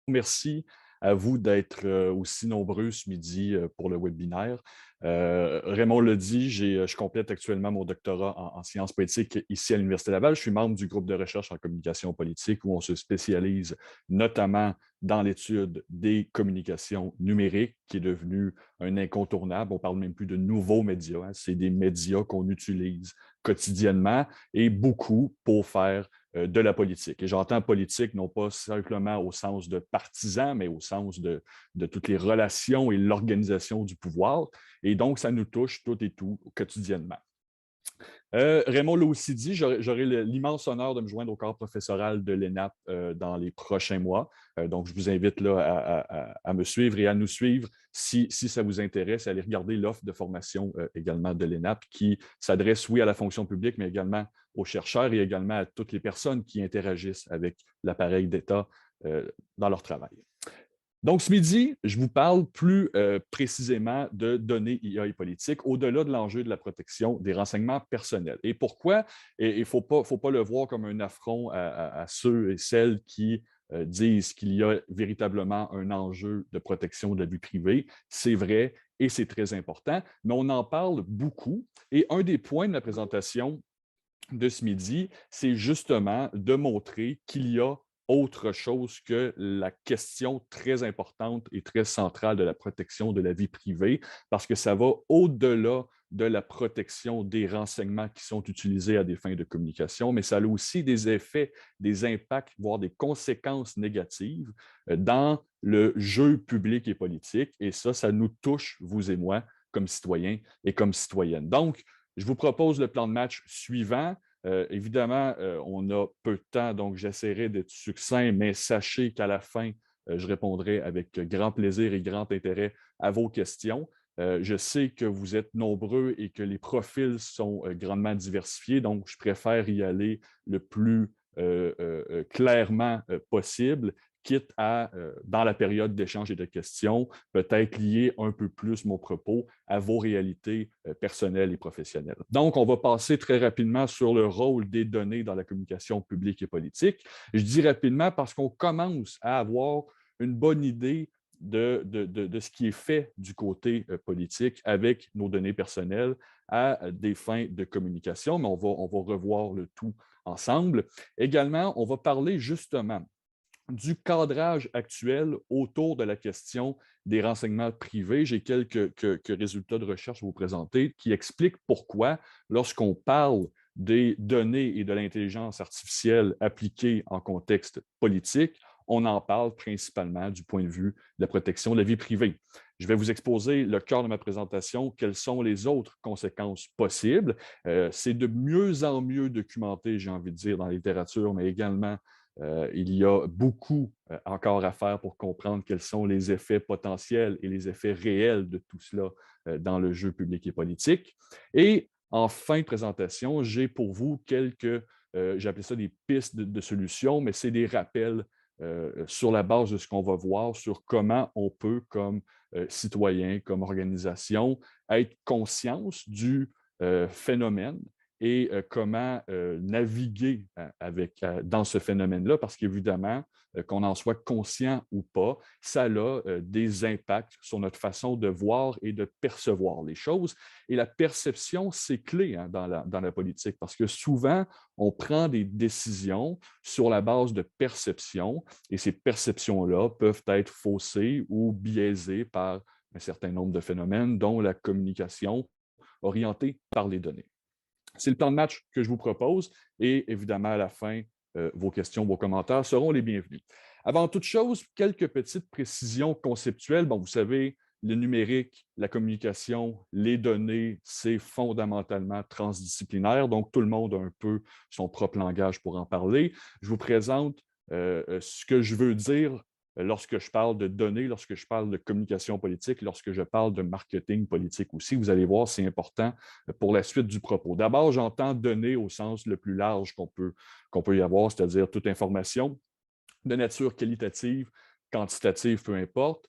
Merci à vous d'être aussi nombreux ce midi pour le webinaire. Raymond l'a dit, je complète actuellement mon doctorat en sciences politiques ici à l'Université Laval. Je suis membre du groupe de recherche en communication politique où on se spécialise notamment dans l'étude des communications numériques, qui est devenu un incontournable. On parle même plus de nouveaux médias, hein. C'est des médias qu'on utilise quotidiennement et beaucoup pour faire de la politique. Et j'entends politique non pas simplement au sens de partisan, mais au sens de toutes les relations et l'organisation du pouvoir. Et donc, ça nous touche tout et tout quotidiennement. Raymond l'a aussi dit, j'aurai l'immense honneur de me joindre au corps professoral de l'ENAP dans les prochains mois. Donc, je vous invite là, à me suivre et à nous suivre si ça vous intéresse, à aller regarder l'offre de formation également de l'ENAP qui s'adresse, oui, à la fonction publique, mais également aux chercheurs et également à toutes les personnes qui interagissent avec l'appareil d'État dans leur travail. Donc, ce midi, je vous parle plus précisément de données IA et politique, au-delà de l'enjeu de la protection des renseignements personnels. Et pourquoi? Et il ne faut pas le voir comme un affront à ceux et celles qui disent qu'il y a véritablement un enjeu de protection de la vie privée. C'est vrai et c'est très important, mais on en parle beaucoup. Et un des points de la présentation de ce midi, c'est justement de montrer qu'il y a autre chose que la question très importante et très centrale de la protection de la vie privée, parce que ça va au-delà de la protection des renseignements qui sont utilisés à des fins de communication, mais ça a aussi des effets, des impacts, voire des conséquences négatives dans le jeu public et politique. Et ça nous touche, vous et moi, comme citoyens et comme citoyennes. Donc, je vous propose le plan de match suivant. Évidemment, on a peu de temps, donc j'essaierai d'être succinct, mais sachez qu'à la fin, je répondrai avec grand plaisir et grand intérêt à vos questions. Je sais que vous êtes nombreux et que les profils sont grandement diversifiés, donc je préfère y aller le plus clairement possible, quitte à, dans la période d'échange et de questions, peut-être lier un peu plus mon propos à vos réalités personnelles et professionnelles. Donc, on va passer très rapidement sur le rôle des données dans la communication publique et politique. Je dis rapidement parce qu'on commence à avoir une bonne idée de ce qui est fait du côté politique avec nos données personnelles à des fins de communication, mais on va revoir le tout ensemble. Également, on va parler justement du cadrage actuel autour de la question des renseignements privés. J'ai quelques résultats de recherche à vous présenter qui expliquent pourquoi, lorsqu'on parle des données et de l'intelligence artificielle appliquées en contexte politique, on en parle principalement du point de vue de la protection de la vie privée. Je vais vous exposer le cœur de ma présentation, quelles sont les autres conséquences possibles. C'est de mieux en mieux documenté, j'ai envie de dire, dans la littérature, mais également il y a beaucoup encore à faire pour comprendre quels sont les effets potentiels et les effets réels de tout cela dans le jeu public et politique. Et en fin de présentation, j'ai pour vous quelques, j'appelle ça des pistes de solutions, mais c'est des rappels sur la base de ce qu'on va voir sur comment on peut, comme citoyen, comme organisation, être conscience du phénomène et comment naviguer dans ce phénomène-là, parce qu'évidemment, qu'on en soit conscient ou pas, ça a des impacts sur notre façon de voir et de percevoir les choses. Et la perception, c'est clé hein, dans la politique, parce que souvent, on prend des décisions sur la base de perceptions, et ces perceptions-là peuvent être faussées ou biaisées par un certain nombre de phénomènes, dont la communication orientée par les données. C'est le plan de match que je vous propose et évidemment, à la fin, vos questions, vos commentaires seront les bienvenus. Avant toute chose, quelques petites précisions conceptuelles. Bon, vous savez, le numérique, la communication, les données, c'est fondamentalement transdisciplinaire, donc tout le monde a un peu son propre langage pour en parler. Je vous présente ce que je veux dire lorsque je parle de données, lorsque je parle de communication politique, lorsque je parle de marketing politique aussi. Vous allez voir, c'est important pour la suite du propos. D'abord, j'entends données au sens le plus large qu'on peut y avoir, c'est-à-dire toute information de nature qualitative, quantitative, peu importe,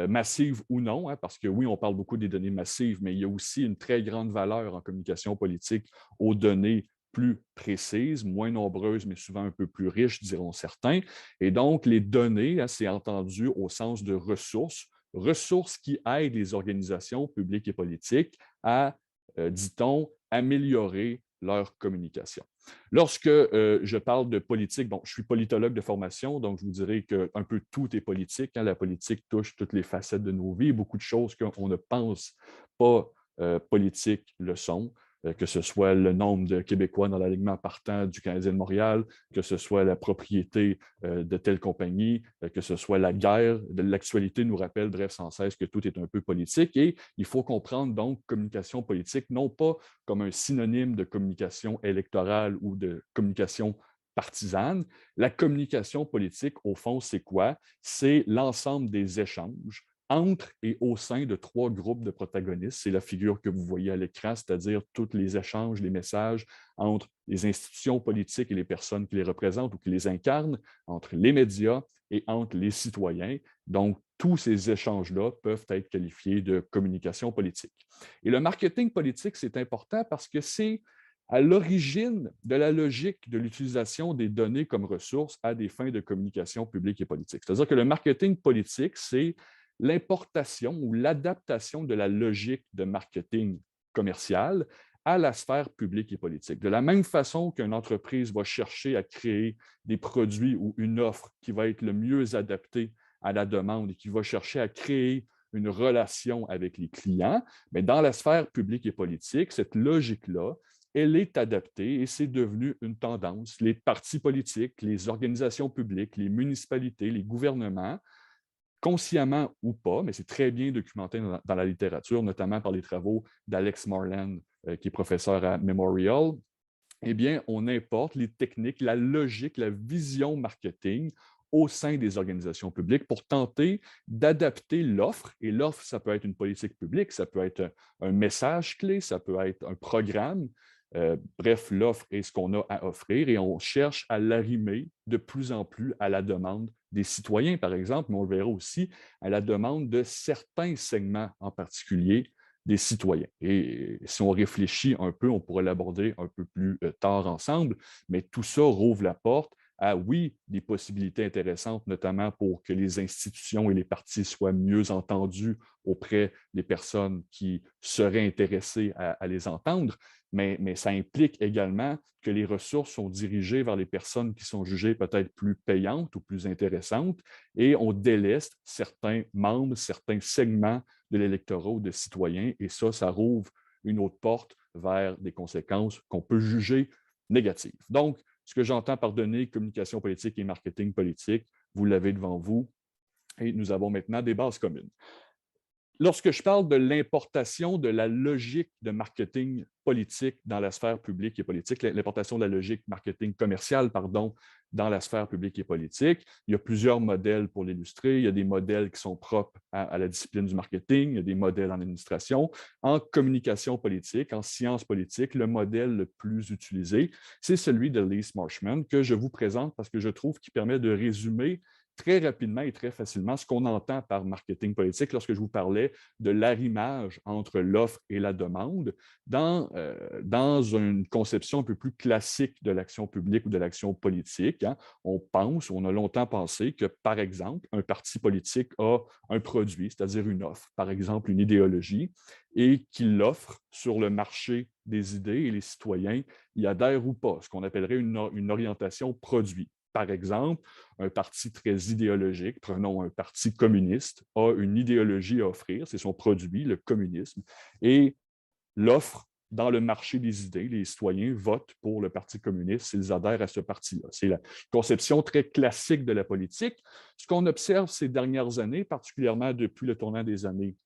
massive ou non, hein, parce que oui, on parle beaucoup des données massives, mais il y a aussi une très grande valeur en communication politique aux données plus précises, moins nombreuses, mais souvent un peu plus riches, diront certains. Et donc, les données, hein, c'est entendu au sens de ressources, ressources qui aident les organisations publiques et politiques à, dit-on, améliorer leur communication. Lorsque je parle de politique, bon, je suis politologue de formation, donc je vous dirais qu'un peu tout est politique, hein. La politique touche toutes les facettes de nos vies. Beaucoup de choses qu'on ne pense pas politiques le sont, que ce soit le nombre de Québécois dans l'alignement partant du Canadien de Montréal, que ce soit la propriété de telle compagnie, que ce soit la guerre. L'actualité nous rappelle, bref, sans cesse, que tout est un peu politique. Et il faut comprendre donc communication politique, non pas comme un synonyme de communication électorale ou de communication partisane. La communication politique, au fond, c'est quoi? C'est l'ensemble des échanges entre et au sein de trois groupes de protagonistes. C'est la figure que vous voyez à l'écran, c'est-à-dire tous les échanges, les messages entre les institutions politiques et les personnes qui les représentent ou qui les incarnent, entre les médias et entre les citoyens. Donc, tous ces échanges-là peuvent être qualifiés de communication politique. Et le marketing politique, c'est important parce que c'est à l'origine de la logique de l'utilisation des données comme ressources à des fins de communication publique et politique. C'est-à-dire que le marketing politique, c'est l'importation ou l'adaptation de la logique de marketing commercial à la sphère publique et politique. De la même façon qu'une entreprise va chercher à créer des produits ou une offre qui va être le mieux adaptée à la demande et qui va chercher à créer une relation avec les clients, mais dans la sphère publique et politique, cette logique-là, elle est adaptée et c'est devenu une tendance. Les partis politiques, les organisations publiques, les municipalités, les gouvernements, consciemment ou pas, mais c'est très bien documenté dans la littérature, notamment par les travaux d'Alex Marland, qui est professeur à Memorial, eh bien, on importe les techniques, la logique, la vision marketing au sein des organisations publiques pour tenter d'adapter l'offre. Et l'offre, ça peut être une politique publique, ça peut être un message clé, ça peut être un programme. Bref, l'offre est ce qu'on a à offrir et on cherche à l'arrimer de plus en plus à la demande des citoyens, par exemple, mais on le verra aussi à la demande de certains segments en particulier des citoyens. Et si on réfléchit un peu, on pourrait l'aborder un peu plus tard ensemble, mais tout ça rouvre la porte à, oui, des possibilités intéressantes, notamment pour que les institutions et les partis soient mieux entendus auprès des personnes qui seraient intéressées à les entendre, mais ça implique également que les ressources sont dirigées vers les personnes qui sont jugées peut-être plus payantes ou plus intéressantes, et on délaisse certains membres, certains segments de l'électorat ou de citoyens, et ça rouvre une autre porte vers des conséquences qu'on peut juger négatives. Donc, ce que j'entends par donner communication politique et marketing politique, vous l'avez devant vous, et nous avons maintenant des bases communes. Lorsque je parle de l'importation de la logique de marketing politique dans la sphère publique et politique, l'importation de la logique marketing commerciale, pardon, dans la sphère publique et politique, il y a plusieurs modèles pour l'illustrer. Il y a des modèles qui sont propres à la discipline du marketing, il y a des modèles en administration. En communication politique, en sciences politiques, le modèle le plus utilisé, c'est celui de Lise Marshman que je vous présente parce que je trouve qu'il permet de résumer très rapidement et très facilement ce qu'on entend par marketing politique lorsque je vous parlais de l'arrimage entre l'offre et la demande dans une conception un peu plus classique de l'action publique ou de l'action politique. Hein. On a longtemps pensé que, par exemple, un parti politique a un produit, c'est-à-dire une offre, par exemple une idéologie, et qu'il l'offre sur le marché des idées et les citoyens y adhèrent ou pas, ce qu'on appellerait une orientation produit. Par exemple, un parti très idéologique, prenons un parti communiste, a une idéologie à offrir, c'est son produit, le communisme, et l'offre dans le marché des idées. Les citoyens votent pour le Parti communiste s'ils adhèrent à ce parti-là. C'est la conception très classique de la politique. Ce qu'on observe ces dernières années, particulièrement depuis le tournant des années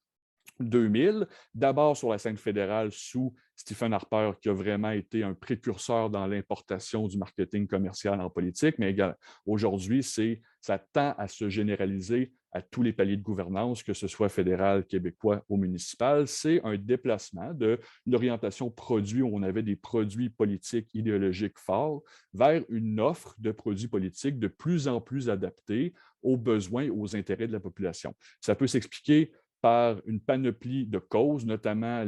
2000, d'abord sur la scène fédérale sous Stephen Harper, qui a vraiment été un précurseur dans l'importation du marketing commercial en politique, mais aujourd'hui, ça tend à se généraliser à tous les paliers de gouvernance, que ce soit fédéral, québécois ou municipal. C'est un déplacement de l'orientation produit où on avait des produits politiques idéologiques forts vers une offre de produits politiques de plus en plus adaptés aux besoins et aux intérêts de la population. Ça peut s'expliquer par une panoplie de causes, notamment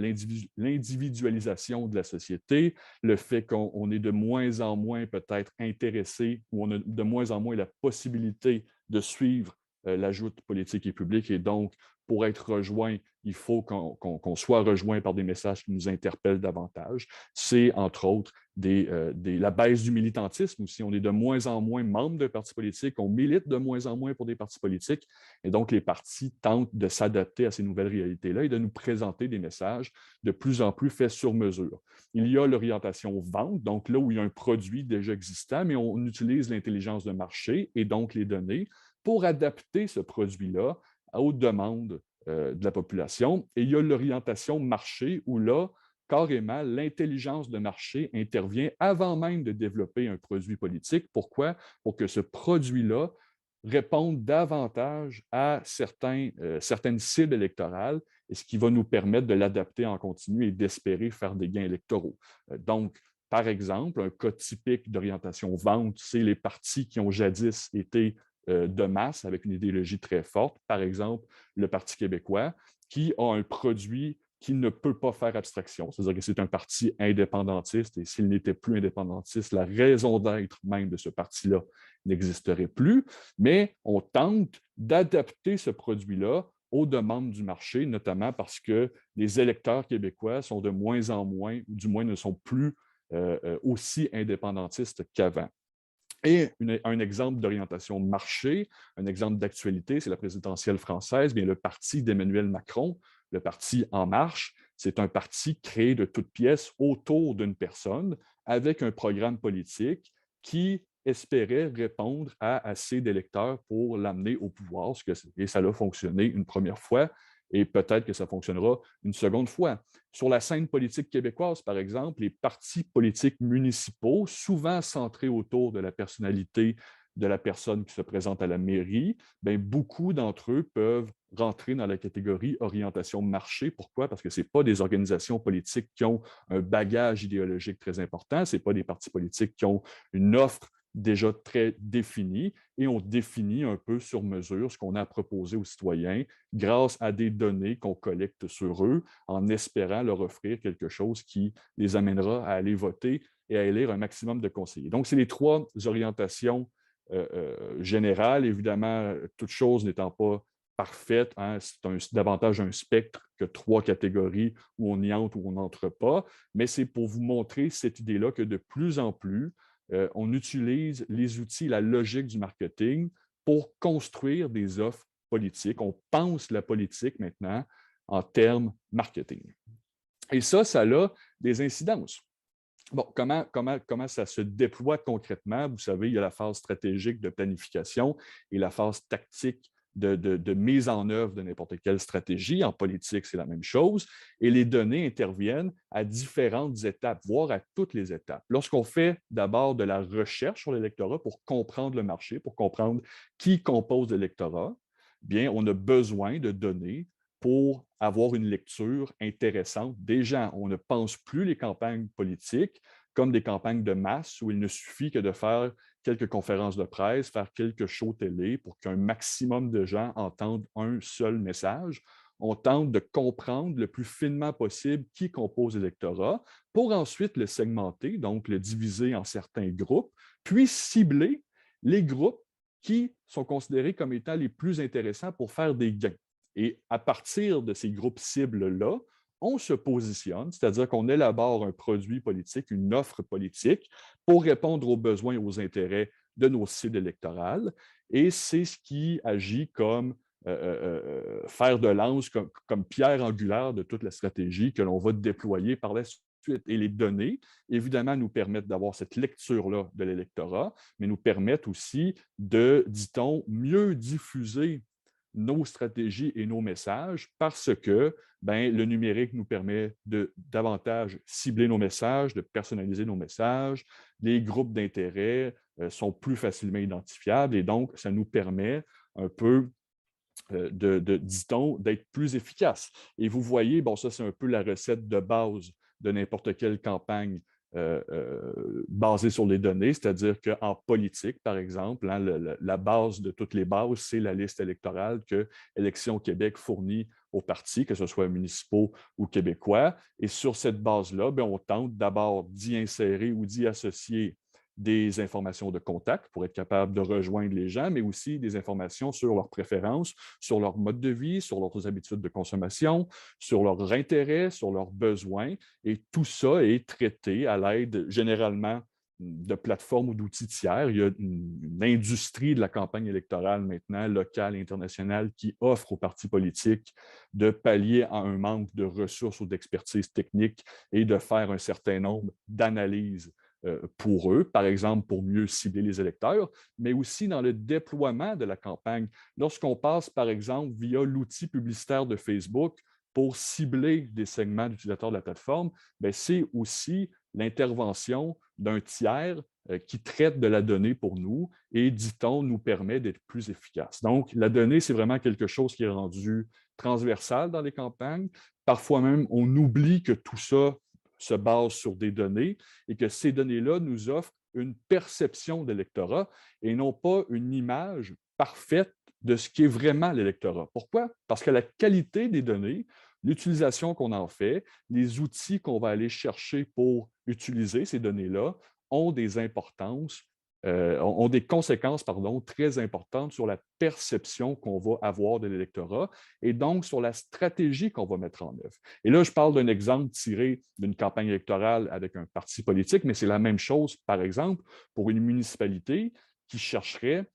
l'individualisation de la société, le fait qu'on est de moins en moins peut-être intéressé ou on a de moins en moins la possibilité de suivre la joute politique et publique. Et donc, pour être rejoint, il faut qu'on soit rejoint par des messages qui nous interpellent davantage. C'est, entre autres, la baisse du militantisme aussi. On est de moins en moins membres de partis politiques, on milite de moins en moins pour des partis politiques. Et donc, les partis tentent de s'adapter à ces nouvelles réalités-là et de nous présenter des messages de plus en plus faits sur mesure. Il y a l'orientation vente, donc là où il y a un produit déjà existant, mais on utilise l'intelligence de marché et donc les données pour adapter ce produit-là aux demandes de la population. Et il y a l'orientation marché où là, carrément, l'intelligence de marché intervient avant même de développer un produit politique. Pourquoi? Pour que ce produit-là réponde davantage à certaines cibles électorales, et ce qui va nous permettre de l'adapter en continu et d'espérer faire des gains électoraux. Donc, par exemple, un cas typique d'orientation vente, c'est les partis qui ont jadis été de masse avec une idéologie très forte. Par exemple, le Parti québécois, qui a un produit qui ne peut pas faire abstraction. C'est-à-dire que c'est un parti indépendantiste et s'il n'était plus indépendantiste, la raison d'être même de ce parti-là n'existerait plus. Mais on tente d'adapter ce produit-là aux demandes du marché, notamment parce que les électeurs québécois sont de moins en moins, ou du moins ne sont plus aussi indépendantistes qu'avant. Et un exemple d'orientation marché, un exemple d'actualité, c'est la présidentielle française, bien le parti d'Emmanuel Macron, le parti En Marche, c'est un parti créé de toutes pièces autour d'une personne avec un programme politique qui espérait répondre à assez d'électeurs pour l'amener au pouvoir, et ça a fonctionné une première fois et peut-être que ça fonctionnera une seconde fois. Sur la scène politique québécoise, par exemple, les partis politiques municipaux, souvent centrés autour de la personnalité de la personne qui se présente à la mairie, bien, beaucoup d'entre eux peuvent rentrer dans la catégorie orientation marché. Pourquoi? Parce que ce n'est pas des organisations politiques qui ont un bagage idéologique très important, ce n'est pas des partis politiques qui ont une offre déjà très définie et on définit un peu sur mesure ce qu'on a à proposer aux citoyens grâce à des données qu'on collecte sur eux en espérant leur offrir quelque chose qui les amènera à aller voter et à élire un maximum de conseillers. Donc, c'est les trois orientations générales. Évidemment, toute chose n'étant pas parfaite, hein, c'est davantage un spectre que trois catégories où on y entre ou on n'entre pas, mais c'est pour vous montrer cette idée-là que de plus en plus, on utilise les outils, la logique du marketing pour construire des offres politiques. On pense la politique maintenant en termes marketing. Et ça a des incidences. Bon, comment ça se déploie concrètement? Vous savez, il y a la phase stratégique de planification et la phase tactique de mise en œuvre de n'importe quelle stratégie. En politique, c'est la même chose. Et les données interviennent à différentes étapes, voire à toutes les étapes. Lorsqu'on fait d'abord de la recherche sur l'électorat pour comprendre le marché, pour comprendre qui compose l'électorat, bien, on a besoin de données pour avoir une lecture intéressante des gens. On ne pense plus les campagnes politiques comme des campagnes de masse où il ne suffit que de faire quelques conférences de presse, faire quelques shows télé pour qu'un maximum de gens entendent un seul message. On tente de comprendre le plus finement possible qui compose l'électorat pour ensuite le segmenter, donc le diviser en certains groupes, puis cibler les groupes qui sont considérés comme étant les plus intéressants pour faire des gains. Et à partir de ces groupes cibles-là, on se positionne, c'est-à-dire qu'on élabore un produit politique, une offre politique pour répondre aux besoins et aux intérêts de nos cibles électorales. Et c'est ce qui agit comme fer de lance, comme pierre angulaire de toute la stratégie que l'on va déployer par la suite. Et les données, évidemment, nous permettent d'avoir cette lecture-là de l'électorat, mais nous permettent aussi de, dit-on, mieux diffuser nos stratégies et nos messages parce que le numérique nous permet de davantage cibler nos messages, de personnaliser nos messages. Les groupes d'intérêt sont plus facilement identifiables et donc, ça nous permet un peu dit-on, d'être plus efficace. Et vous voyez, bon, ça, c'est un peu la recette de base de n'importe quelle campagne basée sur les données, c'est-à-dire qu'en politique, par exemple, hein, la base de toutes les bases, c'est la liste électorale que Élections Québec fournit aux partis, que ce soit municipaux ou québécois. Et sur cette base-là, on tente d'abord d'y insérer ou d'y associer des informations de contact pour être capable de rejoindre les gens, mais aussi des informations sur leurs préférences, sur leur mode de vie, sur leurs habitudes de consommation, sur leurs intérêts, sur leurs besoins. Et tout ça est traité à l'aide généralement de plateformes ou d'outils tiers. Il y a une industrie de la campagne électorale maintenant, locale et internationale, qui offre aux partis politiques de pallier à un manque de ressources ou d'expertise technique et de faire un certain nombre d'analyses pour eux, par exemple pour mieux cibler les électeurs, mais aussi dans le déploiement de la campagne. Lorsqu'on passe, par exemple, via l'outil publicitaire de Facebook pour cibler des segments d'utilisateurs de la plateforme, c'est aussi l'intervention d'un tiers qui traite de la donnée pour nous et, dit-on, nous permet d'être plus efficaces. Donc, la donnée, c'est vraiment quelque chose qui est rendu transversal dans les campagnes. Parfois même, on oublie que tout ça se base sur des données et que ces données-là nous offrent une perception de l'électorat et non pas une image parfaite de ce qui est vraiment l'électorat. Pourquoi? Parce que la qualité des données, l'utilisation qu'on en fait, les outils qu'on va aller chercher pour utiliser ces données-là ont des importances, ont des conséquences très importantes sur la perception qu'on va avoir de l'électorat et donc sur la stratégie qu'on va mettre en œuvre. Et là, je parle d'un exemple tiré d'une campagne électorale avec un parti politique, mais c'est la même chose, par exemple, pour une municipalité qui chercherait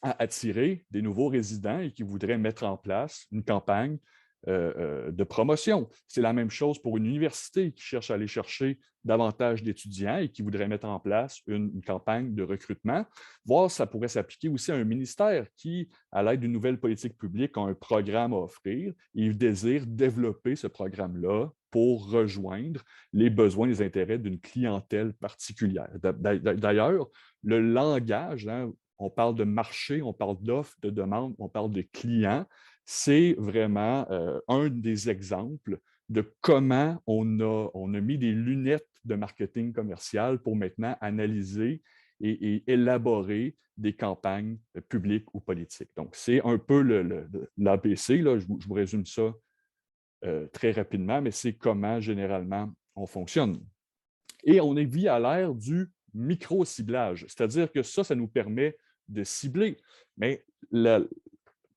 à attirer des nouveaux résidents et qui voudraient mettre en place une campagne de promotion. C'est la même chose pour une université qui cherche à aller chercher davantage d'étudiants et qui voudrait mettre en place une campagne de recrutement. Voire, ça pourrait s'appliquer aussi à un ministère qui, à l'aide d'une nouvelle politique publique, a un programme à offrir et il désire développer ce programme-là pour rejoindre les besoins, les intérêts d'une clientèle particulière. D'ailleurs, le langage, hein, on parle de marché, on parle d'offres, de demande, on parle de clients. C'est vraiment un des exemples de comment on a mis des lunettes de marketing commercial pour maintenant analyser et élaborer des campagnes publiques ou politiques. Donc, c'est un peu l'ABC, je vous résume ça très rapidement, mais c'est comment généralement on fonctionne. Et on est via à l'ère du micro-ciblage, c'est-à-dire que ça nous permet de cibler. Mais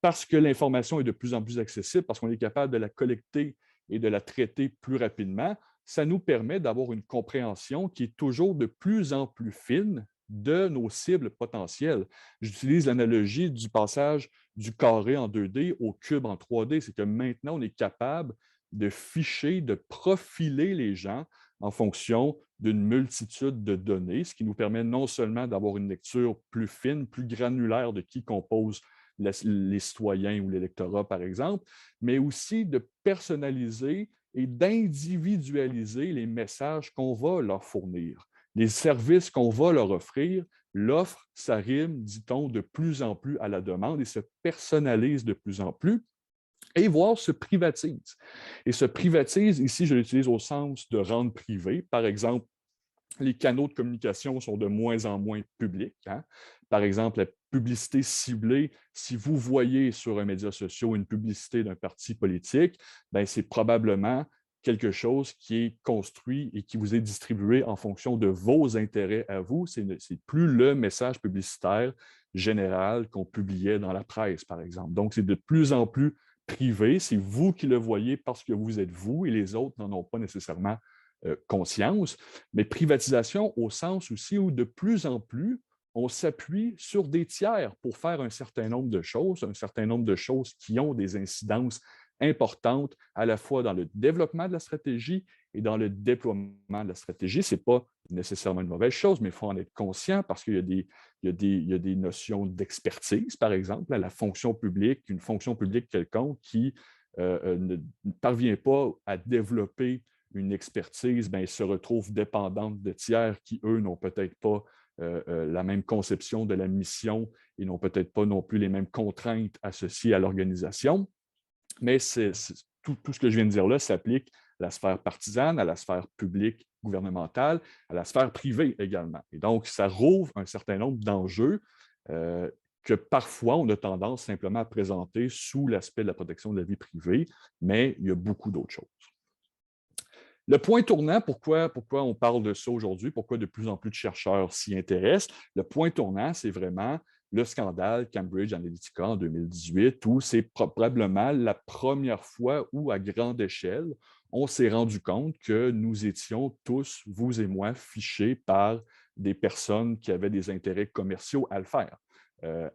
parce que l'information est de plus en plus accessible, parce qu'on est capable de la collecter et de la traiter plus rapidement, ça nous permet d'avoir une compréhension qui est toujours de plus en plus fine de nos cibles potentielles. J'utilise l'analogie du passage du carré en 2D au cube en 3D. C'est que maintenant, on est capable de ficher, de profiler les gens en fonction d'une multitude de données, ce qui nous permet non seulement d'avoir une lecture plus fine, plus granulaire de qui compose les citoyens ou l'électorat, par exemple, mais aussi de personnaliser et d'individualiser les messages qu'on va leur fournir, les services qu'on va leur offrir. L'offre, ça rime, dit-on, de plus en plus à la demande et se personnalise de plus en plus et voire se privatise. Et se privatise, ici, je l'utilise au sens de rendre privé. Par exemple, les canaux de communication sont de moins en moins publics. Hein? Par exemple, la publicité ciblée, si vous voyez sur un média social une publicité d'un parti politique, c'est probablement quelque chose qui est construit et qui vous est distribué en fonction de vos intérêts à vous. Ce n'est plus le message publicitaire général qu'on publiait dans la presse, par exemple. Donc, c'est de plus en plus privé. C'est vous qui le voyez parce que vous êtes vous et les autres n'en ont pas nécessairement conscience, mais privatisation au sens aussi où de plus en plus, on s'appuie sur des tiers pour faire un certain nombre de choses qui ont des incidences importantes à la fois dans le développement de la stratégie et dans le déploiement de la stratégie. Ce n'est pas nécessairement une mauvaise chose, mais il faut en être conscient parce qu'il y a des notions d'expertise, par exemple, à la fonction publique, une fonction publique quelconque qui ne parvient pas à développer une expertise, se retrouve dépendante de tiers qui, eux, n'ont peut-être pas la même conception de la mission et n'ont peut-être pas non plus les mêmes contraintes associées à l'organisation. Mais tout ce que je viens de dire là s'applique à la sphère partisane, à la sphère publique gouvernementale, à la sphère privée également. Et donc, ça rouvre un certain nombre d'enjeux que parfois on a tendance simplement à présenter sous l'aspect de la protection de la vie privée, mais il y a beaucoup d'autres choses. Le point tournant, pourquoi on parle de ça aujourd'hui, pourquoi de plus en plus de chercheurs s'y intéressent, le point tournant, c'est vraiment le scandale Cambridge Analytica en 2018, où c'est probablement la première fois où, à grande échelle, on s'est rendu compte que nous étions tous, vous et moi, fichés par des personnes qui avaient des intérêts commerciaux à le faire.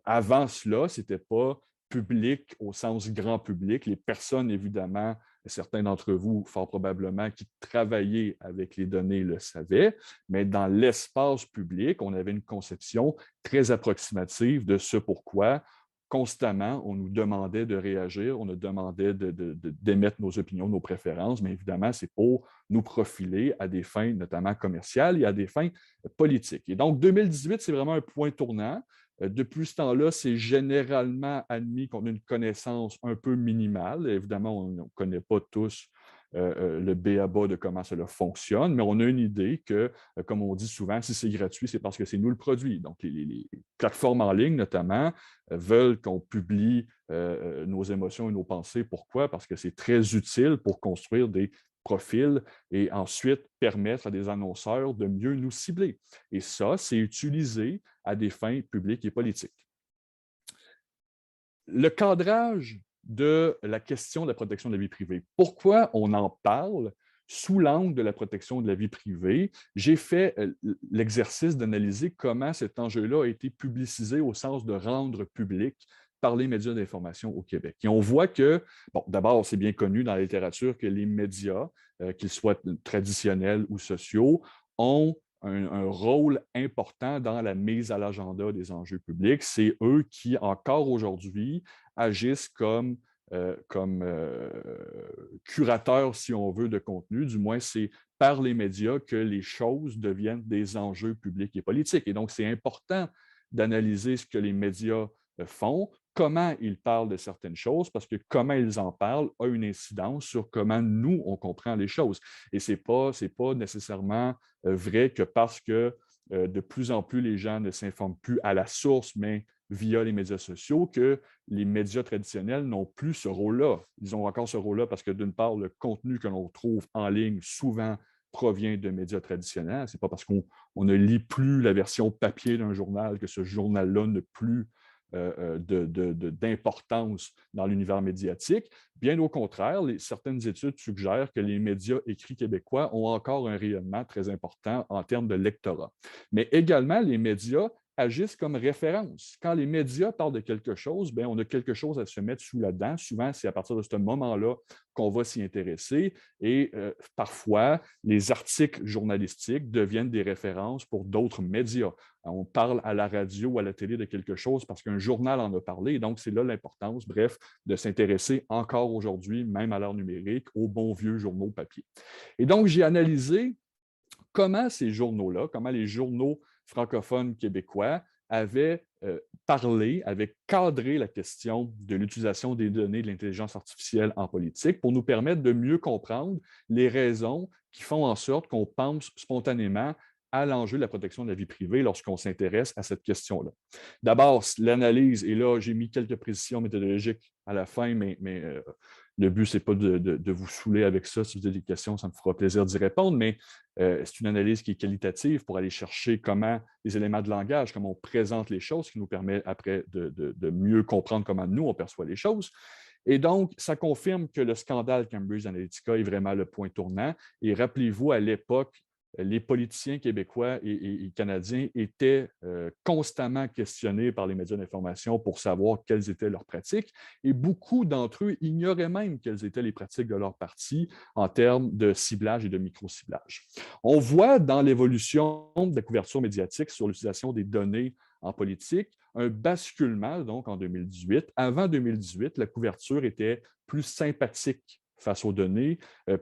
Avant cela, ce n'était pas public au sens grand public. Les personnes, évidemment, certains d'entre vous, fort probablement, qui travaillaient avec les données le savaient, mais dans l'espace public, on avait une conception très approximative de ce pourquoi constamment, on nous demandait de réagir, on nous demandait d'émettre nos opinions, nos préférences, mais évidemment, c'est pour nous profiler à des fins notamment commerciales et à des fins politiques. Et donc, 2018, c'est vraiment un point tournant. Depuis ce temps-là, c'est généralement admis qu'on a une connaissance un peu minimale. Évidemment, on ne connaît pas tous le b.a.-ba de comment cela fonctionne, mais on a une idée que, comme on dit souvent, si c'est gratuit, c'est parce que c'est nous le produit. Donc, les plateformes en ligne, notamment, veulent qu'on publie nos émotions et nos pensées. Pourquoi? Parce que c'est très utile pour construire des profils et ensuite permettre à des annonceurs de mieux nous cibler. Et ça, c'est utilisé à des fins publiques et politiques. Le cadrage de la question de la protection de la vie privée. Pourquoi on en parle sous l'angle de la protection de la vie privée? J'ai fait l'exercice d'analyser comment cet enjeu-là a été publicisé au sens de rendre public par les médias d'information au Québec. Et on voit que, bon, d'abord, c'est bien connu dans la littérature que les médias, qu'ils soient traditionnels ou sociaux, ont un rôle important dans la mise à l'agenda des enjeux publics. C'est eux qui, encore aujourd'hui, agissent comme curateurs, si on veut, de contenu. Du moins, c'est par les médias que les choses deviennent des enjeux publics et politiques. Et donc, c'est important d'analyser ce que les médias font, comment ils parlent de certaines choses, parce que comment ils en parlent a une incidence sur comment nous, on comprend les choses. Et ce n'est pas nécessairement vrai que parce que de plus en plus les gens ne s'informent plus à la source, mais via les médias sociaux, que les médias traditionnels n'ont plus ce rôle-là. Ils ont encore ce rôle-là parce que, d'une part, le contenu que l'on trouve en ligne souvent provient de médias traditionnels. Ce n'est pas parce qu'on ne lit plus la version papier d'un journal que ce journal-là n'a plus d'importance dans l'univers médiatique. Bien au contraire, certaines études suggèrent que les médias écrits québécois ont encore un rayonnement très important en termes de lectorat. Mais également, les médias agissent comme référence. Quand les médias parlent de quelque chose, bien, on a quelque chose à se mettre sous la dent. Souvent, c'est à partir de ce moment-là qu'on va s'y intéresser. Et parfois, les articles journalistiques deviennent des références pour d'autres médias. On parle à la radio ou à la télé de quelque chose parce qu'un journal en a parlé. Donc, c'est là l'importance, bref, de s'intéresser encore aujourd'hui, même à l'ère numérique, aux bons vieux journaux papier. Et donc, j'ai analysé comment ces journaux-là, comment les journaux francophones québécois avaient parlé, avaient cadré la question de l'utilisation des données de l'intelligence artificielle en politique pour nous permettre de mieux comprendre les raisons qui font en sorte qu'on pense spontanément à l'enjeu de la protection de la vie privée lorsqu'on s'intéresse à cette question-là. D'abord, l'analyse, et là, j'ai mis quelques précisions méthodologiques à la fin, mais le but, ce n'est pas de vous saouler avec ça. Si vous avez des questions, ça me fera plaisir d'y répondre, mais c'est une analyse qui est qualitative pour aller chercher comment les éléments de langage, comment on présente les choses, qui nous permet après de mieux comprendre comment nous, on perçoit les choses. Et donc, ça confirme que le scandale Cambridge Analytica est vraiment le point tournant. Et rappelez-vous, à l'époque, les politiciens québécois et canadiens étaient constamment questionnés par les médias d'information pour savoir quelles étaient leurs pratiques. Et beaucoup d'entre eux ignoraient même quelles étaient les pratiques de leur parti en termes de ciblage et de micro-ciblage. On voit dans l'évolution de la couverture médiatique sur l'utilisation des données en politique un basculement, donc en 2018. Avant 2018, la couverture était plus sympathique face aux données,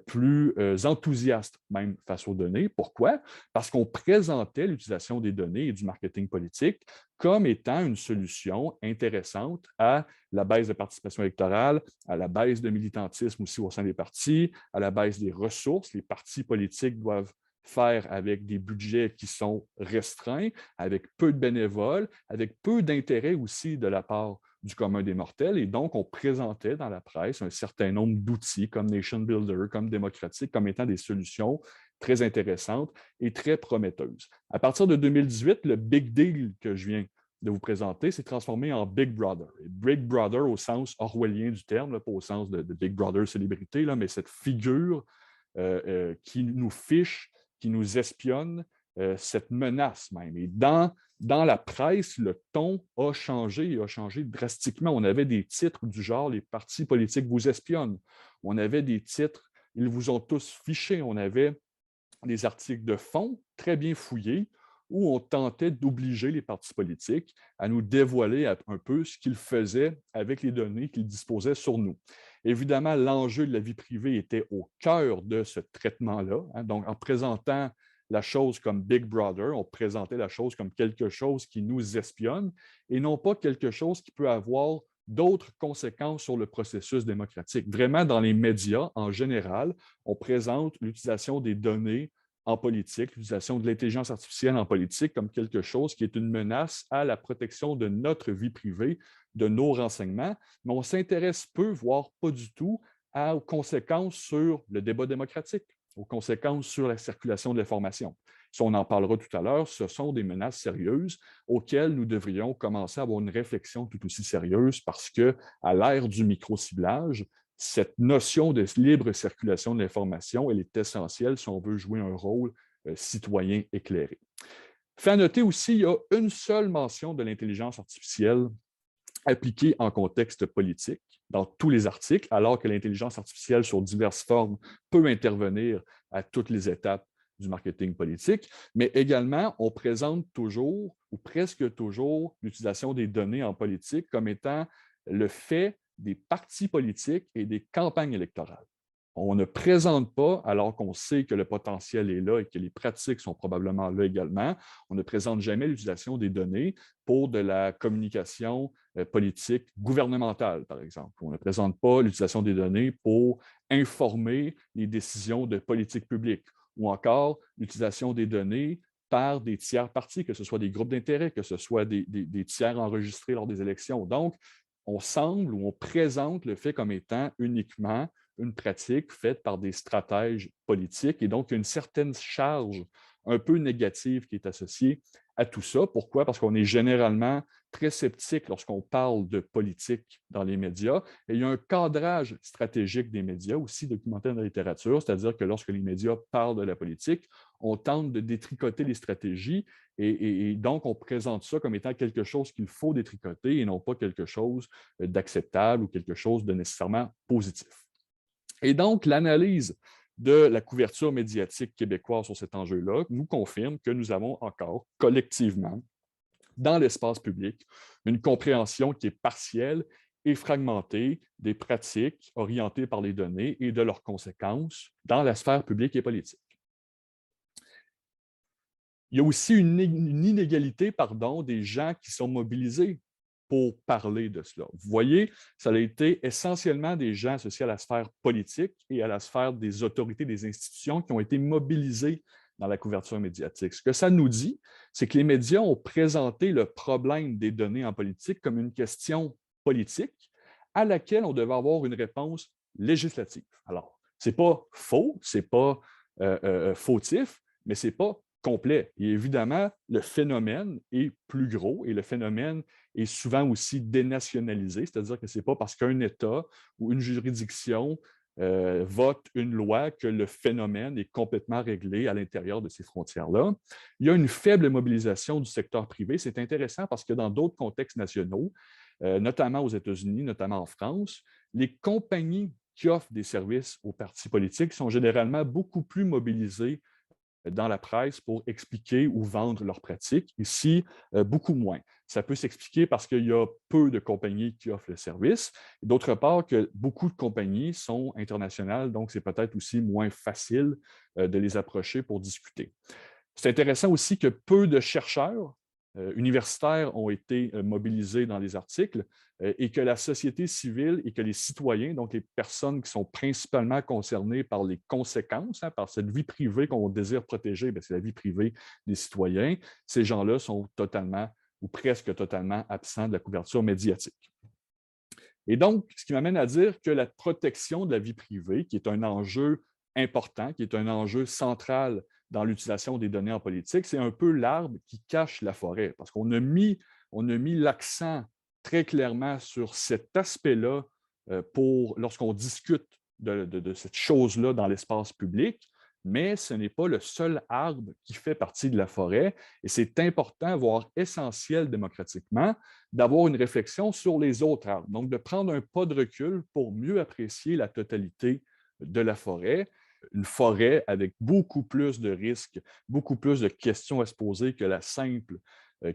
plus enthousiastes même face aux données. Pourquoi? Parce qu'on présentait l'utilisation des données et du marketing politique comme étant une solution intéressante à la baisse de participation électorale, à la baisse de militantisme aussi au sein des partis, à la baisse des ressources. Les partis politiques doivent faire avec des budgets qui sont restreints, avec peu de bénévoles, avec peu d'intérêt aussi de la part du commun des mortels. Et donc, on présentait dans la presse un certain nombre d'outils comme Nation Builder, comme Démocratique, comme étant des solutions très intéressantes et très prometteuses. À partir de 2018, le big deal que je viens de vous présenter s'est transformé en Big Brother. Et Big Brother au sens orwellien du terme, là, pas au sens de Big Brother célébrité, là, mais cette figure qui nous fiche, qui nous espionne, cette menace même. Et dans la presse, le ton a changé drastiquement. On avait des titres du genre « Les partis politiques vous espionnent ». On avait des titres « Ils vous ont tous fichés ». On avait des articles de fond très bien fouillés où on tentait d'obliger les partis politiques à nous dévoiler un peu ce qu'ils faisaient avec les données qu'ils disposaient sur nous. Évidemment, l'enjeu de la vie privée était au cœur de ce traitement-là. Hein. Donc, en présentant la chose comme Big Brother, on présentait la chose comme quelque chose qui nous espionne et non pas quelque chose qui peut avoir d'autres conséquences sur le processus démocratique. Vraiment, dans les médias, en général, on présente l'utilisation des données en politique, l'utilisation de l'intelligence artificielle en politique comme quelque chose qui est une menace à la protection de notre vie privée, de nos renseignements, mais on s'intéresse peu, voire pas du tout, aux conséquences sur le débat démocratique, aux conséquences sur la circulation de l'information. Si on en parlera tout à l'heure, ce sont des menaces sérieuses auxquelles nous devrions commencer à avoir une réflexion tout aussi sérieuse parce qu'à l'ère du micro-ciblage, cette notion de libre circulation de l'information, elle est essentielle si on veut jouer un rôle citoyen éclairé. Fait à noter aussi, il y a une seule mention de l'intelligence artificielle appliquée en contexte politique dans tous les articles, alors que l'intelligence artificielle sur diverses formes peut intervenir à toutes les étapes du marketing politique, mais également, on présente toujours ou presque toujours l'utilisation des données en politique comme étant le fait des partis politiques et des campagnes électorales. On ne présente pas, alors qu'on sait que le potentiel est là et que les pratiques sont probablement là également, on ne présente jamais l'utilisation des données pour de la communication politique gouvernementale, par exemple. On ne présente pas l'utilisation des données pour informer les décisions de politique publique ou encore l'utilisation des données par des tiers partis, que ce soit des groupes d'intérêt, que ce soit des tiers enregistrés lors des élections. Donc, on semble ou on présente le fait comme étant uniquement une pratique faite par des stratèges politiques et donc il y a une certaine charge un peu négative qui est associée à tout ça. Pourquoi? Parce qu'on est généralement très sceptique lorsqu'on parle de politique dans les médias. Et il y a un cadrage stratégique des médias, aussi documenté dans la littérature, c'est-à-dire que lorsque les médias parlent de la politique, on tente de détricoter les stratégies et donc on présente ça comme étant quelque chose qu'il faut détricoter et non pas quelque chose d'acceptable ou quelque chose de nécessairement positif. Et donc, l'analyse de la couverture médiatique québécoise sur cet enjeu-là nous confirme que nous avons encore collectivement, dans l'espace public, une compréhension qui est partielle et fragmentée des pratiques orientées par les données et de leurs conséquences dans la sphère publique et politique. Il y a aussi une inégalité des gens qui sont mobilisés pour parler de cela. Vous voyez, ça a été essentiellement des gens associés à la sphère politique et à la sphère des autorités, des institutions qui ont été mobilisés dans la couverture médiatique. Ce que ça nous dit, c'est que les médias ont présenté le problème des données en politique comme une question politique à laquelle on devait avoir une réponse législative. Alors, ce n'est pas faux, ce n'est pas fautif, mais ce n'est pas complet. Et évidemment, le phénomène est plus gros et le phénomène est souvent aussi dénationalisé, c'est-à-dire que ce n'est pas parce qu'un État ou une juridiction vote une loi que le phénomène est complètement réglé à l'intérieur de ces frontières-là. Il y a une faible mobilisation du secteur privé. C'est intéressant parce que dans d'autres contextes nationaux, notamment aux États-Unis, notamment en France, les compagnies qui offrent des services aux partis politiques sont généralement beaucoup plus mobilisées dans la presse pour expliquer ou vendre leurs pratiques. Ici, beaucoup moins. Ça peut s'expliquer parce qu'il y a peu de compagnies qui offrent le service. D'autre part, que beaucoup de compagnies sont internationales, donc c'est peut-être aussi moins facile de les approcher pour discuter. C'est intéressant aussi que peu de chercheurs universitaires ont été mobilisés dans les articles et que la société civile et que les citoyens, donc les personnes qui sont principalement concernées par les conséquences, par cette vie privée qu'on désire protéger, c'est la vie privée des citoyens, ces gens-là sont totalement ou presque totalement absents de la couverture médiatique. Et donc, ce qui m'amène à dire que la protection de la vie privée, qui est un enjeu important, qui est un enjeu central dans l'utilisation des données en politique, c'est un peu l'arbre qui cache la forêt, parce qu'on a mis l'accent très clairement sur cet aspect-là lorsqu'on discute de cette chose-là dans l'espace public, mais ce n'est pas le seul arbre qui fait partie de la forêt, et c'est important, voire essentiel démocratiquement, d'avoir une réflexion sur les autres arbres. Donc, de prendre un pas de recul pour mieux apprécier la totalité de la forêt. Une forêt avec beaucoup plus de risques, beaucoup plus de questions à se poser que la simple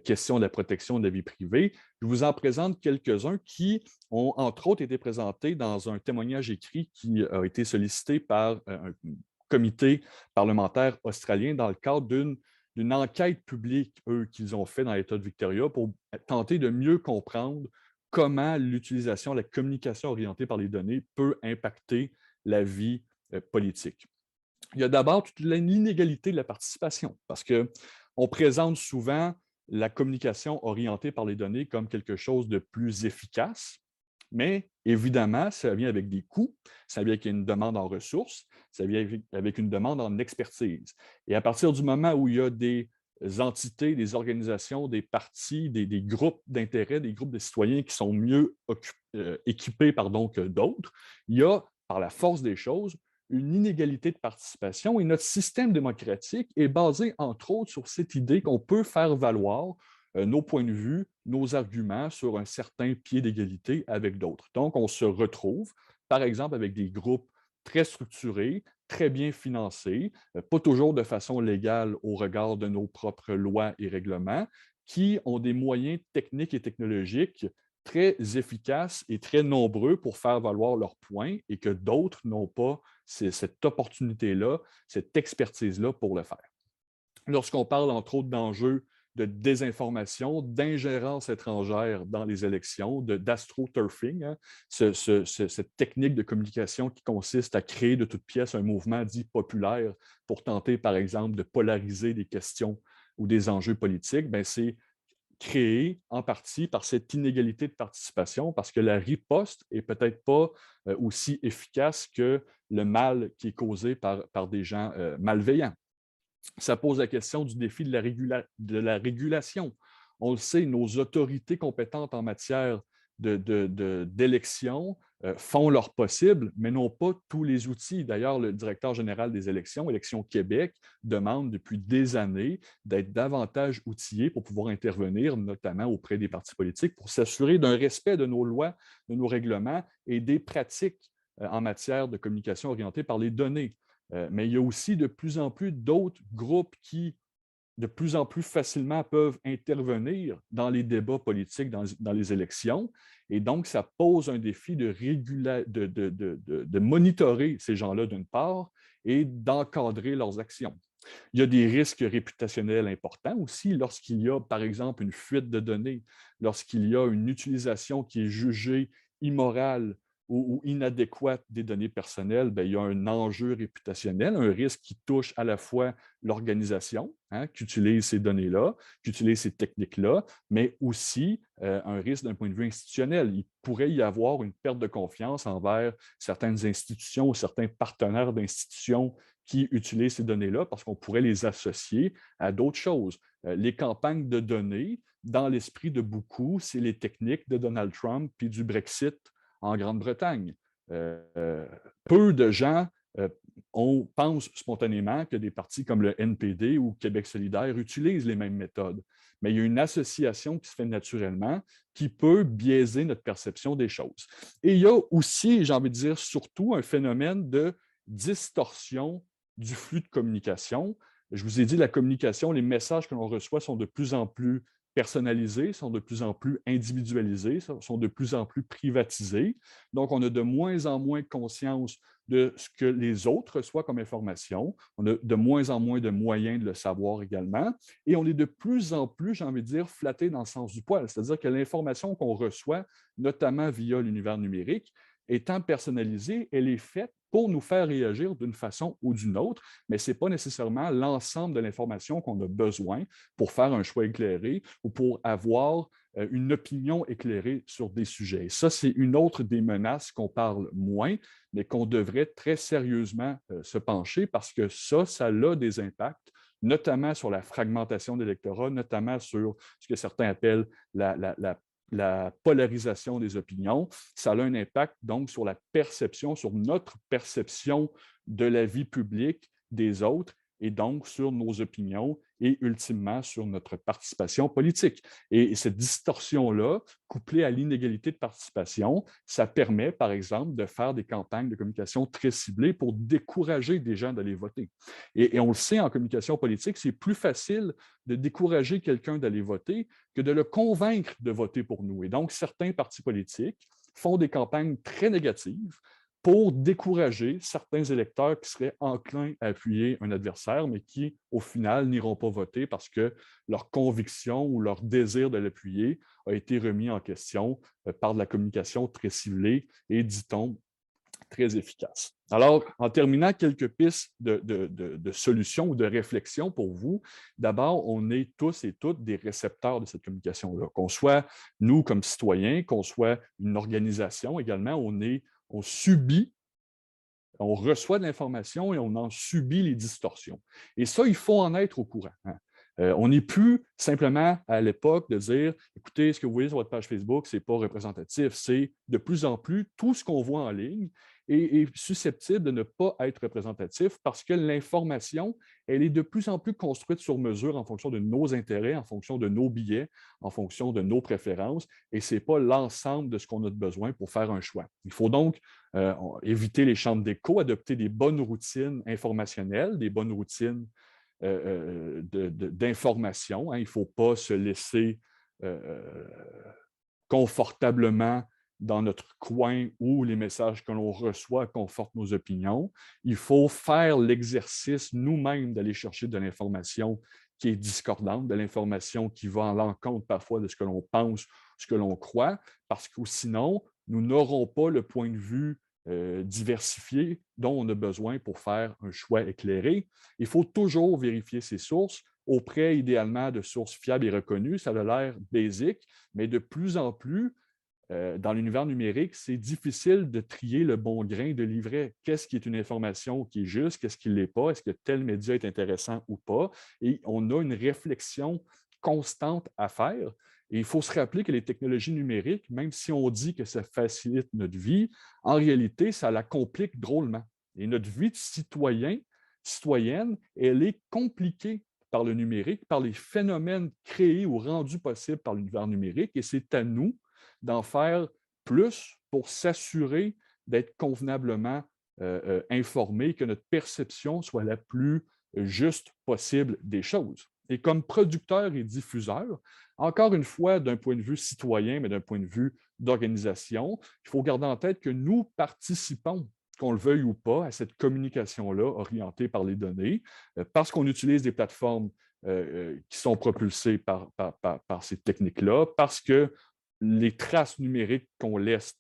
question de la protection de la vie privée. Je vous en présente quelques-uns qui ont, entre autres, été présentés dans un témoignage écrit qui a été sollicité par un comité parlementaire australien dans le cadre d'une enquête publique, eux, qu'ils ont fait dans l'État de Victoria pour tenter de mieux comprendre comment l'utilisation, la communication orientée par les données peut impacter la vie politique. Il y a d'abord toute l'inégalité de la participation, parce qu'on présente souvent la communication orientée par les données comme quelque chose de plus efficace, mais évidemment, ça vient avec des coûts, ça vient avec une demande en ressources, ça vient avec une demande en expertise. Et à partir du moment où il y a des entités, des organisations, des partis, des groupes d'intérêt, des groupes de citoyens qui sont mieux équipés que d'autres, il y a, par la force des choses, une inégalité de participation et notre système démocratique est basé, entre autres, sur cette idée qu'on peut faire valoir nos points de vue, nos arguments sur un certain pied d'égalité avec d'autres. Donc, on se retrouve, par exemple, avec des groupes très structurés, très bien financés, pas toujours de façon légale au regard de nos propres lois et règlements, qui ont des moyens techniques et technologiques très efficaces et très nombreux pour faire valoir leurs points et que d'autres n'ont pas cette opportunité-là, cette expertise-là pour le faire. Lorsqu'on parle, entre autres, d'enjeux de désinformation, d'ingérence étrangère dans les élections, d'astroturfing, cette technique de communication qui consiste à créer de toutes pièces un mouvement dit populaire pour tenter, par exemple, de polariser des questions ou des enjeux politiques, c'est créé en partie par cette inégalité de participation, parce que la riposte n'est peut-être pas aussi efficace que le mal qui est causé par des gens malveillants. Ça pose la question du défi de la régulation. On le sait, nos autorités compétentes en matière d'élections font leur possible, mais n'ont pas tous les outils. D'ailleurs, le directeur général des élections, Élections Québec, demande depuis des années d'être davantage outillé pour pouvoir intervenir, notamment auprès des partis politiques, pour s'assurer d'un respect de nos lois, de nos règlements et des pratiques en matière de communication orientée par les données. Mais il y a aussi de plus en plus d'autres groupes qui, de plus en plus facilement, peuvent intervenir dans les débats politiques, dans les élections. Et donc, ça pose un défi de monitorer ces gens-là, d'une part, et d'encadrer leurs actions. Il y a des risques réputationnels importants aussi lorsqu'il y a, par exemple, une fuite de données, lorsqu'il y a une utilisation qui est jugée immorale ou inadéquate des données personnelles, il y a un enjeu réputationnel, un risque qui touche à la fois l'organisation qui utilise ces données-là, qui utilise ces techniques-là, mais aussi un risque d'un point de vue institutionnel. Il pourrait y avoir une perte de confiance envers certaines institutions ou certains partenaires d'institutions qui utilisent ces données-là parce qu'on pourrait les associer à d'autres choses. Les campagnes de données, dans l'esprit de beaucoup, c'est les techniques de Donald Trump puis du Brexit en Grande-Bretagne. Peu de gens pensent spontanément que des partis comme le NPD ou Québec solidaire utilisent les mêmes méthodes. Mais il y a une association qui se fait naturellement qui peut biaiser notre perception des choses. Et il y a aussi, j'ai envie de dire, surtout un phénomène de distorsion du flux de communication Je vous ai dit, la communication, les messages que l'on reçoit sont de plus en plus personnalisés, sont de plus en plus individualisés, sont de plus en plus privatisés. Donc, on a de moins en moins conscience de ce que les autres reçoivent comme information. On a de moins en moins de moyens de le savoir également. Et on est de plus en plus, j'ai envie de dire, flatté dans le sens du poil. C'est-à-dire que l'information qu'on reçoit, notamment via l'univers numérique, étant personnalisée, elle est faite pour nous faire réagir d'une façon ou d'une autre, mais ce n'est pas nécessairement l'ensemble de l'information qu'on a besoin pour faire un choix éclairé ou pour avoir une opinion éclairée sur des sujets. Et ça, c'est une autre des menaces qu'on parle moins, mais qu'on devrait très sérieusement se pencher parce que ça a des impacts, notamment sur la fragmentation de l'électorat, notamment sur ce que certains appellent la polarisation des opinions. Ça a un impact donc sur la perception, sur notre perception de la vie publique des autres et donc sur nos opinions et ultimement sur notre participation politique. Et cette distorsion-là, couplée à l'inégalité de participation, ça permet, par exemple, de faire des campagnes de communication très ciblées pour décourager des gens d'aller voter. Et on le sait, en communication politique, c'est plus facile de décourager quelqu'un d'aller voter que de le convaincre de voter pour nous. Et donc, certains partis politiques font des campagnes très négatives pour décourager certains électeurs qui seraient enclins à appuyer un adversaire, mais qui, au final, n'iront pas voter parce que leur conviction ou leur désir de l'appuyer a été remis en question par de la communication très ciblée et, dit-on, très efficace. Alors, en terminant, quelques pistes de solutions ou de réflexion pour vous. D'abord, on est tous et toutes des récepteurs de cette communication-là. Qu'on soit nous comme citoyens, qu'on soit une organisation également, on subit, on reçoit de l'information et on en subit les distorsions. Et ça, il faut en être au courant. Hein. On n'est plus simplement à l'époque de dire, écoutez, ce que vous voyez sur votre page Facebook, ce n'est pas représentatif. C'est de plus en plus tout ce qu'on voit en ligne est susceptible de ne pas être représentatif parce que l'information, elle est de plus en plus construite sur mesure en fonction de nos intérêts, en fonction de nos billets, en fonction de nos préférences, et ce n'est pas l'ensemble de ce qu'on a besoin pour faire un choix. Il faut donc éviter les chambres d'écho, adopter des bonnes routines informationnelles, des bonnes routines d'information. Hein. Il ne faut pas se laisser confortablement dans notre coin où les messages que l'on reçoit confortent nos opinions. Il faut faire l'exercice nous-mêmes d'aller chercher de l'information qui est discordante, de l'information qui va à l'encontre parfois de ce que l'on pense, ce que l'on croit, parce que sinon, nous n'aurons pas le point de vue diversifié dont on a besoin pour faire un choix éclairé. Il faut toujours vérifier ses sources auprès, idéalement, de sources fiables et reconnues. Ça a l'air basique, mais de plus en plus, dans l'univers numérique, c'est difficile de trier le bon grain de livret. Qu'est-ce qui est une information qui est juste, qu'est-ce qui ne l'est pas, est-ce que tel média est intéressant ou pas? Et on a une réflexion constante à faire. Et il faut se rappeler que les technologies numériques, même si on dit que ça facilite notre vie, en réalité, ça la complique drôlement. Et notre vie de citoyen, citoyenne, elle est compliquée par le numérique, par les phénomènes créés ou rendus possibles par l'univers numérique. Et c'est à nous d'en faire plus pour s'assurer d'être convenablement informés, que notre perception soit la plus juste possible des choses. Et comme producteur et diffuseur, encore une fois, d'un point de vue citoyen, mais d'un point de vue d'organisation, il faut garder en tête que nous participons, qu'on le veuille ou pas, à cette communication-là orientée par les données, parce qu'on utilise des plateformes qui sont propulsées par ces techniques-là, parce que les traces numériques qu'on laisse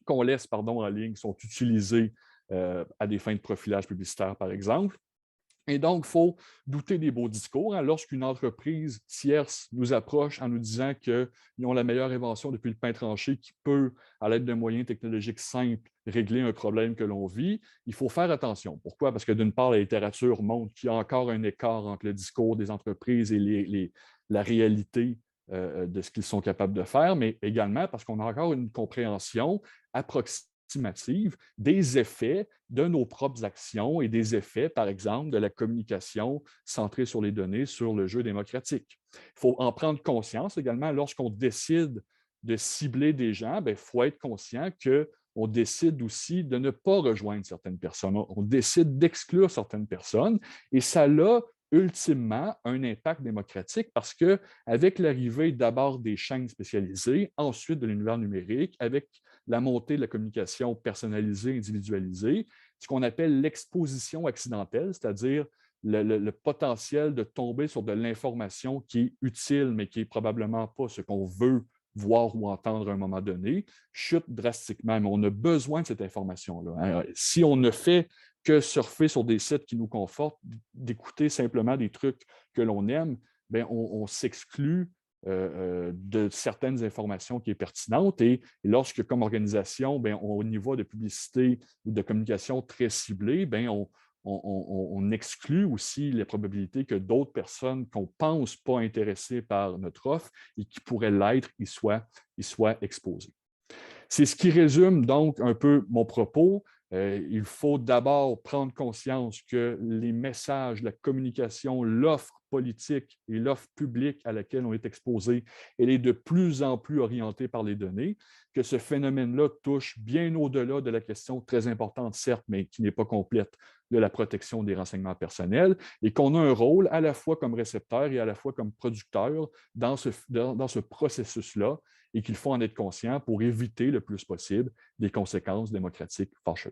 en ligne sont utilisées à des fins de profilage publicitaire, par exemple. Et donc, il faut douter des beaux discours. Hein. Lorsqu'une entreprise tierce nous approche en nous disant qu'ils ont la meilleure invention depuis le pain tranché qui peut, à l'aide d'un moyen technologique simple, régler un problème que l'on vit, il faut faire attention. Pourquoi? Parce que d'une part, la littérature montre qu'il y a encore un écart entre le discours des entreprises et la réalité de ce qu'ils sont capables de faire, mais également parce qu'on a encore une compréhension approximative des effets de nos propres actions et des effets, par exemple, de la communication centrée sur les données, sur le jeu démocratique. Il faut en prendre conscience également lorsqu'on décide de cibler des gens, il faut être conscient qu'on décide aussi de ne pas rejoindre certaines personnes. On décide d'exclure certaines personnes et ça a ultimement un impact démocratique parce qu'avec l'arrivée d'abord des chaînes spécialisées, ensuite de l'univers numérique, avec la montée de la communication personnalisée, individualisée, ce qu'on appelle l'exposition accidentelle, c'est-à-dire le potentiel de tomber sur de l'information qui est utile, mais qui n'est probablement pas ce qu'on veut voir ou entendre à un moment donné, chute drastiquement. Mais on a besoin de cette information-là. Si on ne fait que surfer sur des sites qui nous confortent, d'écouter simplement des trucs que l'on aime, bien, on s'exclut de certaines informations qui sont pertinentes. Et lorsque, comme organisation, bien, on y va de publicité ou de communication très ciblée, bien, on exclut aussi les probabilités que d'autres personnes qu'on ne pense pas intéressées par notre offre et qui pourraient l'être, y soient exposées. C'est ce qui résume donc un peu mon propos. Il faut d'abord prendre conscience que les messages, la communication, l'offre politique et l'offre publique à laquelle on est exposé, elle est de plus en plus orientée par les données, que ce phénomène-là touche bien au-delà de la question très importante, certes, mais qui n'est pas complète, de la protection des renseignements personnels, et qu'on a un rôle à la fois comme récepteur et à la fois comme producteur dans ce processus-là, et qu'il faut en être conscient pour éviter le plus possible des conséquences démocratiques fâcheuses.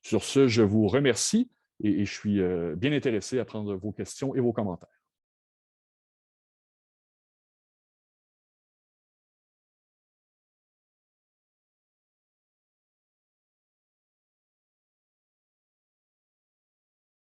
Sur ce, je vous remercie et je suis bien intéressé à prendre vos questions et vos commentaires.